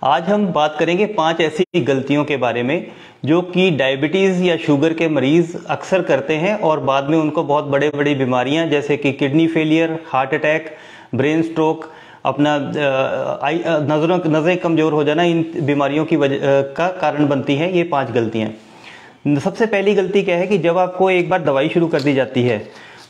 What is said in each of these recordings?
आज हम बात करेंगे 5 ऐसी गलतियों के बारे में जो कि डायबिटीज़ या शुगर के मरीज़ अक्सर करते हैं और बाद में उनको बहुत बड़े बड़ी बीमारियां जैसे कि kidney failure, heart attack, brain stroke, अपना नज़रें कमज़ोर हो जाना, इन बीमारियों की वजह का कारण बनती हैं ये 5 गलतियाँ। सबसे पहली गलती क्या है कि जब आपको एक बार दवाई शुरू कर दी जाती है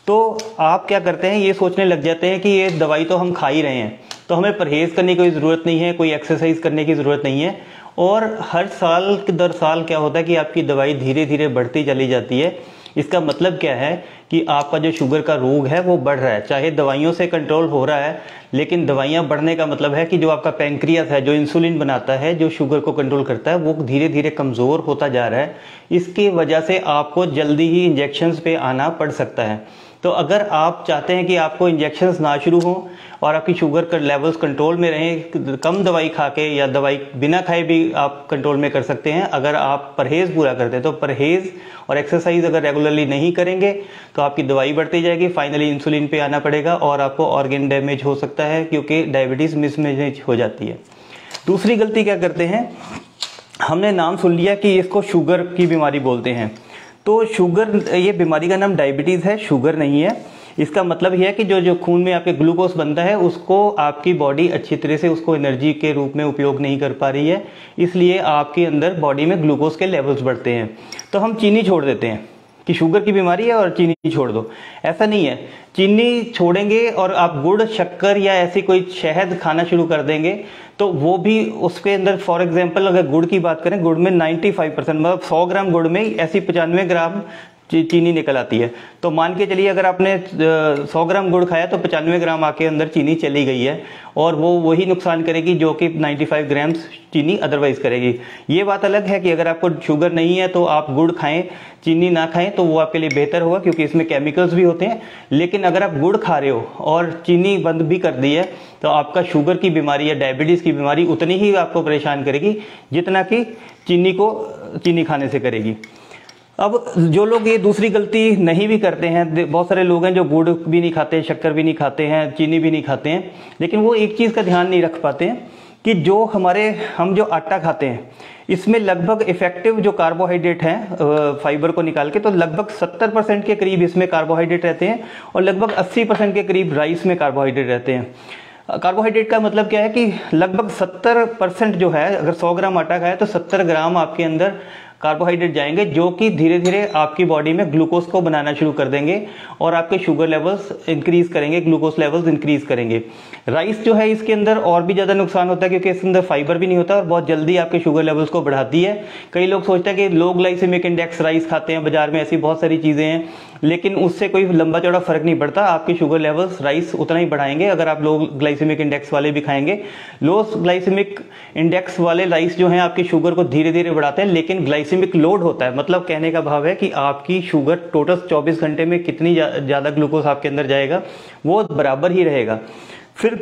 तो आप क्या करते हैं, ये सोचने लग जाते हैं कि ये दवाई तो हम खा ही रहे हैं तो हमें परहेज़ करने की कोई ज़रूरत नहीं है, कोई एक्सरसाइज करने की ज़रूरत नहीं है। और हर साल दर साल क्या होता है कि आपकी दवाई धीरे धीरे बढ़ती चली जाती है। इसका मतलब क्या है कि आपका जो शुगर का रोग है वो बढ़ रहा है, चाहे दवाइयों से कंट्रोल हो रहा है, लेकिन दवाइयाँ बढ़ने का मतलब है कि जो आपका पैंक्रियास है, जो इंसुलिन बनाता है, जो शुगर को कंट्रोल करता है, वो धीरे धीरे कमज़ोर होता जा रहा है। इसकी वजह से आपको जल्दी ही इंजेक्शन्स पे आना पड़ सकता है। तो अगर आप चाहते हैं कि आपको इंजेक्शन्स ना शुरू हों और आपकी शुगर का लेवल्स कंट्रोल में रहें, कम दवाई खा के या दवाई बिना खाए भी आप कंट्रोल में कर सकते हैं अगर आप परहेज़ पूरा करते हैं। तो परहेज़ और एक्सरसाइज अगर रेगुलरली नहीं करेंगे तो आपकी दवाई बढ़ती जाएगी, फाइनली इंसुलिन पे आना पड़ेगा और आपको ऑर्गन डैमेज हो सकता है क्योंकि डायबिटीज़ मिसमैनेज हो जाती है। दूसरी गलती क्या करते हैं, हमने नाम सुन लिया कि इसको शुगर की बीमारी बोलते हैं। तो शुगर, ये बीमारी का नाम डायबिटीज़ है, शुगर नहीं है। इसका मतलब यह है कि जो खून में आपके ग्लूकोज बनता है उसको आपकी बॉडी अच्छी तरह से उसको एनर्जी के रूप में उपयोग नहीं कर पा रही है, इसलिए आपके अंदर बॉडी में ग्लूकोज के लेवल्स बढ़ते हैं। तो हम चीनी छोड़ देते हैं कि शुगर की बीमारी है और चीनी छोड़ दो, ऐसा नहीं है। चीनी छोड़ेंगे और आप गुड़, शक्कर या ऐसी कोई शहद खाना शुरू कर देंगे तो वो भी उसके अंदर, फॉर एग्जांपल अगर गुड़ की बात करें, गुड़ में 95% मतलब 100 ग्राम गुड़ में ऐसी 95 ग्राम चीनी निकल आती है। तो मान के चलिए अगर आपने 100 ग्राम गुड़ खाया तो 95 ग्राम आपके अंदर चीनी चली गई है और वो वही नुकसान करेगी जो कि 95 ग्राम चीनी अदरवाइज करेगी। ये बात अलग है कि अगर आपको शुगर नहीं है तो आप गुड़ खाएं, चीनी ना खाएं तो वो आपके लिए बेहतर होगा क्योंकि इसमें केमिकल्स भी होते हैं। लेकिन अगर आप गुड़ खा रहे हो और चीनी बंद भी कर दी है तो आपका शुगर की बीमारी या डायबिटीज़ की बीमारी उतनी ही आपको परेशान करेगी जितना कि चीनी खाने से करेगी। अब जो लोग ये दूसरी गलती नहीं भी करते हैं, बहुत सारे लोग हैं जो गुड़ भी नहीं खाते, शक्कर भी नहीं खाते हैं, चीनी भी नहीं खाते हैं, लेकिन वो एक चीज़ का ध्यान नहीं रख पाते हैं कि जो हम जो आटा खाते हैं इसमें लगभग इफेक्टिव जो कार्बोहाइड्रेट हैं फाइबर को निकाल के, तो लगभग 70% के करीब इसमें कार्बोहाइड्रेट रहते हैं और लगभग 80% के करीब राइस में कार्बोहाइड्रेट रहते हैं। कार्बोहाइड्रेट का मतलब क्या है कि लगभग 70% जो है, अगर 100 ग्राम आटा खाया तो 70 ग्राम आपके अंदर कार्बोहाइड्रेट जाएंगे जो कि धीरे धीरे आपकी बॉडी में ग्लूकोज को बनाना शुरू कर देंगे और आपके शुगर लेवल्स इंक्रीज करेंगे, ग्लूकोज लेवल्स इंक्रीज करेंगे। राइस जो है इसके अंदर और भी ज़्यादा नुकसान होता है क्योंकि इसके अंदर फाइबर भी नहीं होता और बहुत जल्दी आपके शुगर लेवल्स को बढ़ाती है। कई लोग सोचते हैं कि लो ग्लाइसेमिक इंडेक्स राइस खाते हैं, बाजार में ऐसी बहुत सारी चीज़ें हैं, लेकिन उससे कोई लंबा चौड़ा फर्क नहीं पड़ता। आपके शुगर लेवल्स राइस उतना ही बढ़ाएंगे अगर आप लो ग्लाइसेमिक इंडेक्स वाले भी खाएंगे। लो ग्लाइसेमिक इंडेक्स वाले राइस जो हैं आपकी शुगर को धीरे धीरे बढ़ाते हैं, लेकिन ग्लाइसेमिक लोड होता है, मतलब कहने का भाव है कि आपकी शुगर टोटल 24 घंटे में कितनी ज़्यादा ग्लूकोज आपके अंदर जाएगा वो बराबर ही रहेगा। फिर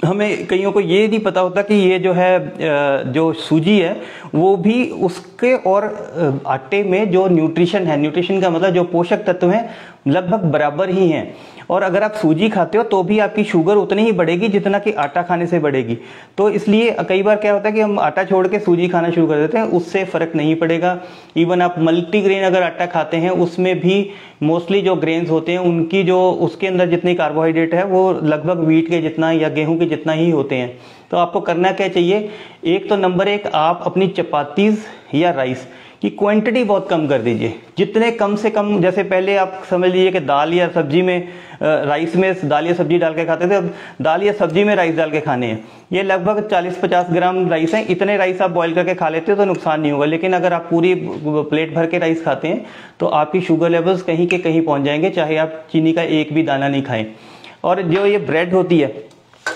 हमें कईयों को ये नहीं पता होता कि ये जो है जो सूजी है वो भी उसके और आटे में जो न्यूट्रिशन है, न्यूट्रिशन का मतलब जो पोषक तत्व हैं लगभग बराबर ही हैं। और अगर आप सूजी खाते हो तो भी आपकी शुगर उतनी ही बढ़ेगी जितना कि आटा खाने से बढ़ेगी। तो इसलिए कई बार क्या होता है कि हम आटा छोड़ के सूजी खाना शुरू कर देते हैं, उससे फर्क नहीं पड़ेगा। इवन आप मल्टीग्रेन अगर आटा खाते हैं उसमें भी मोस्टली जो ग्रेन्स होते हैं उनकी जो उसके अंदर जितनी कार्बोहाइड्रेट है वो लगभग व्हीट के जितना या गेहूं के जितना ही होते हैं। तो आपको करना क्या चाहिए, एक तो नंबर 1 आप अपनी चपातीज या राइस की क्वांटिटी बहुत कम कर दीजिए। जितने कम से कम, जैसे पहले आप समझ लीजिए कि दाल या सब्जी में राइस में दाल या सब्जी डाल के खाते थे, अब दाल या सब्जी में राइस डाल के खाने हैं। ये लगभग 40-50 ग्राम राइस हैं, इतने राइस आप बॉईल करके खा लेते हो तो नुकसान नहीं होगा। लेकिन अगर आप पूरी प्लेट भर के राइस खाते हैं तो आपकी शुगर लेवल्स कहीं के कहीं पहुंच जाएंगे, चाहे आप चीनी का एक भी दाना नहीं खाएं। और जो ये ब्रेड होती है,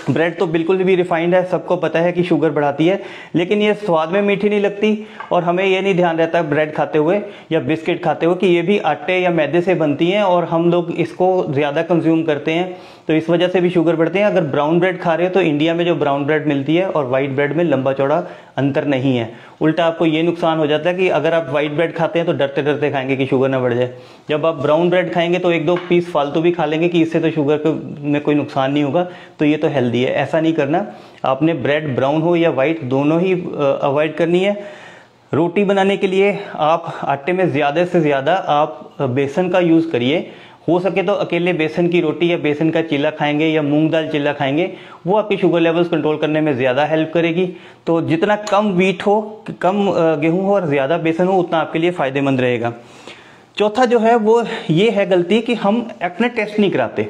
ब्रेड तो बिल्कुल भी रिफाइंड है, सबको पता है कि शुगर बढ़ाती है, लेकिन ये स्वाद में मीठी नहीं लगती और हमें ये नहीं ध्यान रहता ब्रेड खाते हुए या बिस्किट खाते हुए कि ये भी आटे या मैदे से बनती हैं और हम लोग इसको ज़्यादा कंज्यूम करते हैं, तो इस वजह से भी शुगर बढ़ते हैं। अगर ब्राउन ब्रेड खा रहे हो तो इंडिया में जो ब्राउन ब्रेड मिलती है और वाइट ब्रेड में लंबा चौड़ा अंतर नहीं है। उल्टा आपको ये नुकसान हो जाता है कि अगर आप वाइट ब्रेड खाते हैं तो डरते डरते खाएंगे कि शुगर ना बढ़ जाए, जब आप ब्राउन ब्रेड खाएंगे तो 1-2 पीस फालतू भी खा लेंगे कि इससे तो शुगर में कोई नुकसान नहीं होगा, तो ये तो हेल्दी हेल्दी है। ऐसा नहीं करना, आपने ब्रेड ब्राउन हो या वाइट दोनों ही अवॉइड करनी है। रोटी बनाने के लिए आप आटे में ज़्यादा से ज़्यादा आप बेसन का यूज़ करिए। हो सके तो अकेले बेसन की रोटी या बेसन का चीला खाएंगे या मूंग दाल चीला खाएंगे, वो आपकी शुगर लेवल्स कंट्रोल करने में ज़्यादा हेल्प करेगी। तो जितना कम व्हीट हो, कम गेहूं हो और ज़्यादा बेसन हो, उतना आपके लिए फ़ायदेमंद रहेगा। चौथा जो है वो ये है गलती कि हम अपने टेस्ट नहीं कराते।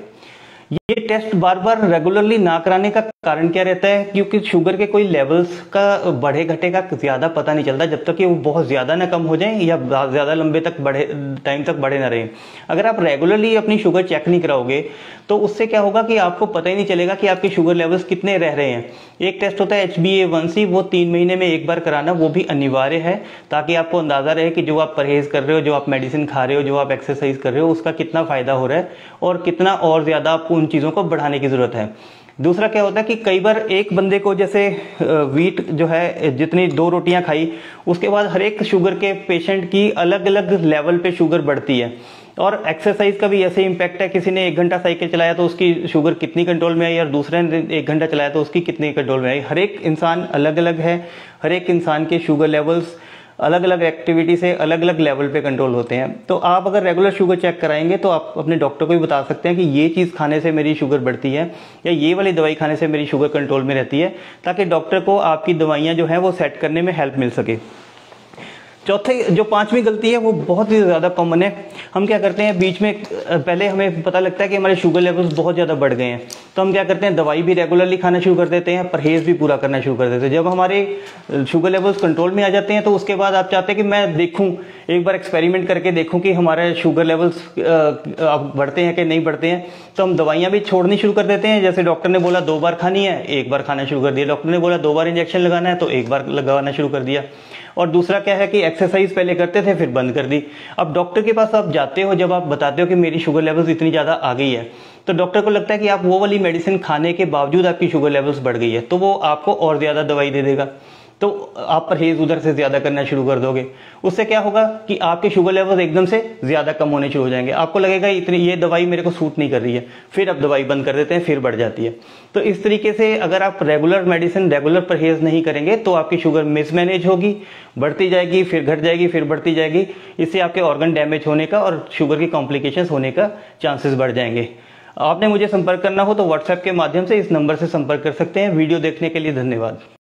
ये टेस्ट बार बार रेगुलरली ना कराने का कारण क्या रहता है, क्योंकि शुगर के कोई लेवल्स का बढ़े घटे का ज़्यादा पता नहीं चलता जब तक कि वो बहुत ज़्यादा ना कम हो जाए या ज़्यादा लंबे तक बढ़े टाइम तक बढ़े ना रहे। अगर आप रेगुलरली अपनी शुगर चेक नहीं कराओगे तो उससे क्या होगा कि आपको पता ही नहीं चलेगा कि आपके शुगर लेवल्स कितने रह रहे हैं। एक टेस्ट होता है HbA1c, वो 3 महीने में एक बार कराना, वो भी अनिवार्य है, ताकि आपको अंदाज़ा रहे कि जो आप परहेज़ कर रहे हो, जो आप मेडिसिन खा रहे हो, जो आप एक्सरसाइज कर रहे हो, उसका कितना फ़ायदा हो रहा है और कितना और ज़्यादा आपको उन चीज़ों को बढ़ाने की ज़रूरत है। दूसरा क्या होता है कि कई बार एक बंदे को जैसे व्हीट जो है, जितनी 2 रोटियां खाई उसके बाद हर एक शुगर के पेशेंट की अलग अलग लेवल पे शुगर बढ़ती है। और एक्सरसाइज का भी ऐसे इम्पैक्ट है, किसी ने 1 घंटा साइकिल चलाया तो उसकी शुगर कितनी कंट्रोल में आई और दूसरे ने 1 घंटा चलाया तो उसकी कितनी कंट्रोल में आई। हर एक इंसान अलग अलग है, हर एक इंसान के शुगर लेवल्स अलग अलग एक्टिविटी से अलग अलग लेवल पे कंट्रोल होते हैं। तो आप अगर रेगुलर शुगर चेक कराएंगे तो आप अपने डॉक्टर को भी बता सकते हैं कि ये चीज़ खाने से मेरी शुगर बढ़ती है या ये वाली दवाई खाने से मेरी शुगर कंट्रोल में रहती है, ताकि डॉक्टर को आपकी दवाइयाँ जो हैं वो सेट करने में हेल्प मिल सके। चौथे जो 5वीं गलती है वो बहुत ही ज़्यादा कॉमन है। हम क्या करते हैं, बीच में पहले हमें पता लगता है कि हमारे शुगर लेवल्स बहुत ज़्यादा बढ़ गए हैं, तो हम क्या करते हैं, दवाई भी रेगुलरली खाना शुरू कर देते हैं, परहेज़ भी पूरा करना शुरू कर देते हैं। जब हमारे शुगर लेवल्स कंट्रोल में आ जाते हैं तो उसके बाद आप चाहते हैं कि मैं देखूँ, एक बार एक्सपेरिमेंट करके देखूँ कि हमारे शुगर लेवल्स बढ़ते हैं कि नहीं बढ़ते हैं, तो हम दवाइयाँ भी छोड़नी शुरू कर देते हैं। जैसे डॉक्टर ने बोला 2 बार खानी है, 1 बार खाना शुरू कर दिया। डॉक्टर ने बोला 2 बार इंजेक्शन लगाना है तो 1 बार लगाना शुरू कर दिया। और दूसरा क्या है कि एक्सरसाइज पहले करते थे फिर बंद कर दी। अब डॉक्टर के पास आप जाते हो, जब आप बताते हो कि मेरी शुगर लेवल्स इतनी ज़्यादा आ गई है, तो डॉक्टर को लगता है कि आप वो वाली मेडिसिन खाने के बावजूद आपकी शुगर लेवल्स बढ़ गई है, तो वो आपको और ज़्यादा दवाई दे देगा। तो आप परहेज उधर से ज़्यादा करना शुरू कर दोगे। उससे क्या होगा कि आपके शुगर लेवल्स एकदम से ज़्यादा कम होने शुरू हो जाएंगे। आपको लगेगा इतनी ये दवाई मेरे को सूट नहीं कर रही है, फिर आप दवाई बंद कर देते हैं, फिर बढ़ जाती है। तो इस तरीके से अगर आप रेगुलर मेडिसिन, रेगुलर परहेज नहीं करेंगे तो आपकी शुगर मिसमैनेज होगी, बढ़ती जाएगी, फिर घट जाएगी, फिर बढ़ती जाएगी। इससे आपके ऑर्गन डैमेज होने का और शुगर की कॉम्प्लिकेशंस होने का चांसेस बढ़ जाएंगे। आपने मुझे संपर्क करना हो तो व्हाट्सएप के माध्यम से इस नंबर से संपर्क कर सकते हैं। वीडियो देखने के लिए धन्यवाद।